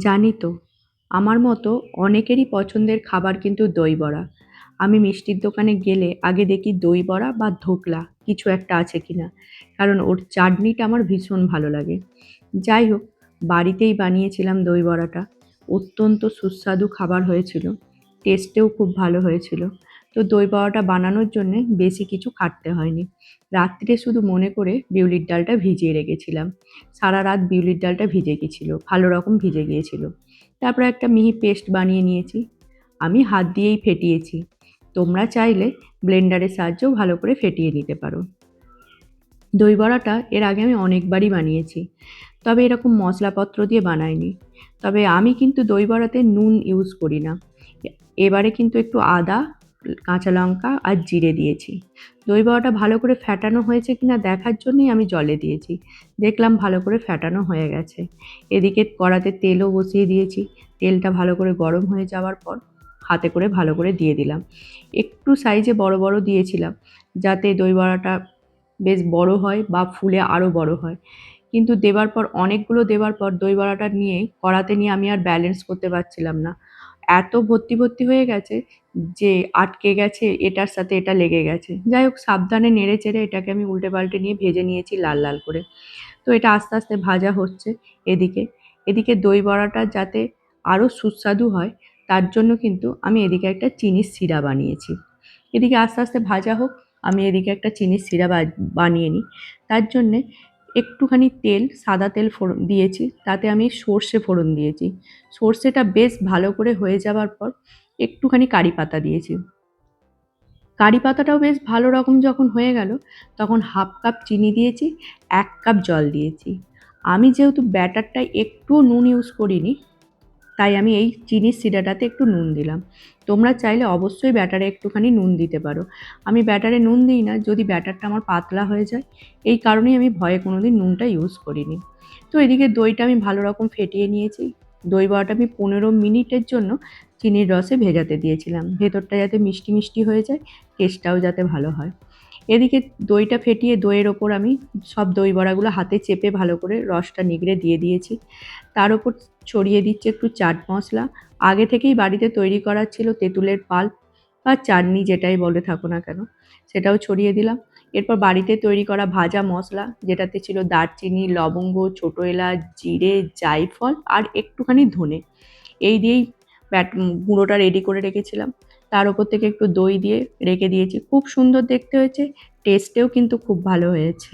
জানি তো, আমার মতো অনেকেরই পছন্দের খাবার কিন্তু দই বড়া। আমি মিষ্টির দোকানে গেলে আগে দেখি দই বড়া বা ধোকলা কিছু একটা আছে কিনা, কারণ ওর চাটনিটা আমার ভীষণ ভালো লাগে। যাই হোক, বাড়িতেই বানিয়েছিলাম দই বড়াটা। অত্যন্ত সুস্বাদু খাবার হয়েছিল, টেস্টেও খুব ভালো হয়েছিল। তো দই বড়াটা বানানোর জন্যে বেশি কিছু খাটতে হয়নি। রাত্রে শুধু মনে করে বিউলির ডালটা ভিজিয়ে রেখেছিলাম। সারা রাত বিউলির ডালটা ভিজে গেছিলো, ভালো রকম ভিজে গিয়েছিল। তারপরে একটা মিহি পেস্ট বানিয়ে নিয়েছি। আমি হাত দিয়েই ফেটিয়েছি। তোমরা চাইলে ব্লেন্ডারের সাহায্যেও ভালো করে ফেটিয়ে নিতে পারো। দই বড়াটা এর আগে আমি অনেকবারই বানিয়েছি, তবে এরকম মশলাপত্র দিয়ে বানাইনি। তবে আমি কিন্তু দই বড়াতে নুন ইউজ করি না। এবারে কিন্তু একটু আদা, কাঁচা লঙ্কা আর জিরে দিয়েছি। দই বড়াটা ভালো করে ফ্যাটানো হয়েছে কিনা দেখার জন্যই আমি জলে দিয়েছি। দেখলাম ভালো করে ফ্যাটানো হয়ে গেছে। এদিকে কড়াতে তেলও বসিয়ে দিয়েছি। তেলটা ভালো করে গরম হয়ে যাওয়ার পর হাতে করে ভালো করে দিয়ে দিলাম। একটু সাইজে বড় বড় দিয়েছিলাম, যাতে দই বড়াটা বেশ বড় হয় বা ফুলে আরও বড় হয়। কিন্তু অনেকগুলো দেওয়ার পর দই বড়াটা নিয়ে কড়াতে নিয়ে আমি আর ব্যালেন্স করতে পারছিলাম না। এত ভর্তি ভর্তি হয়ে গেছে যে আটকে গেছে, এটার সাথে এটা লেগে গেছে। যাই হোক, সাবধানে নেড়ে চেড়ে এটাকে আমি উল্টে পাল্টে নিয়ে ভেজে নিয়েছি লাল লাল করে। তো এটা আস্তে আস্তে ভাজা হচ্ছে। এদিকে এদিকে দই বড়াটা যাতে আরও সুস্বাদু হয়, তার জন্য কিন্তু আমি এদিকে একটা চিনির শিরা বানিয়েছি। এদিকে আস্তে আস্তে ভাজা হোক, আমি এদিকে একটা চিনির শিরা বানিয়ে নিই। তার জন্যে একটুখানি তেল, সাদা তেল ফোড়ন দিয়েছি, তাতে আমি সর্ষে ফোড়ন দিয়েছি। সর্ষেটা বেশ ভালো করে হয়ে যাওয়ার পর একটুখানি কারি পাতা দিয়েছি। কারি পাতাটাও বেশ ভালো রকম যখন হয়ে গেল, তখন হাফ কাপ চিনি দিয়েছি, ১ কাপ জল দিয়েছি। আমি যেহেতু ব্যাটারটায় একটুও নুন ইউজ করিনি, তাই আমি এই চিনির শিরাটাতে একটু নুন দিলাম। তোমরা চাইলে অবশ্যই ব্যাটারে একটুখানি নুন দিতে পারো। আমি ব্যাটারে নুন দিই না, যদি ব্যাটারটা আমার পাতলা হয়ে যায়। এই কারণেই আমি ভয়ে কোনোদিন নুনটা ইউজ করিনি। তো এদিকে দইটা আমি ভালো রকম ফেটিয়ে নিয়েছি। দই বড়াটা আমি ১৫ মিনিটের জন্য চিনির রসে ভেজাতে দিয়েছিলাম। ভেতরটা যাতে মিষ্টি মিষ্টি হয়ে যায়, টেস্টটাও যাতে ভালো হয়। এদিকে দইটা ফেটিয়ে দইয়ের ওপর আমি সব দই বড়াগুলো হাতে চেপে ভালো করে রসটা নিগড়ে দিয়ে দিয়েছি। তার ওপর ছড়িয়ে দিচ্ছি একটু চাট মশলা। আগে থেকেই বাড়িতে তৈরি করা ছিল তেঁতুলের পাল্প বা চাটনি, যেটাই বলে থাকো না কেন, সেটাও ছড়িয়ে দিলাম। এরপর বাড়িতে তৈরি করা ভাজা মশলা, যেটাতে ছিল দারচিনি, লবঙ্গ, ছোটো এলাচ, জিরে, জায়ফল আর একটুখানি ধনে, এই দিয়েই গুঁড়োটা রেডি করে রেখেছিলাম। তার ওপর থেকে একটু দই দিয়ে রেখে দিয়েছি। খুব সুন্দর দেখতে হয়েছে, টেস্টেও কিন্তু খুব ভালো হয়েছে।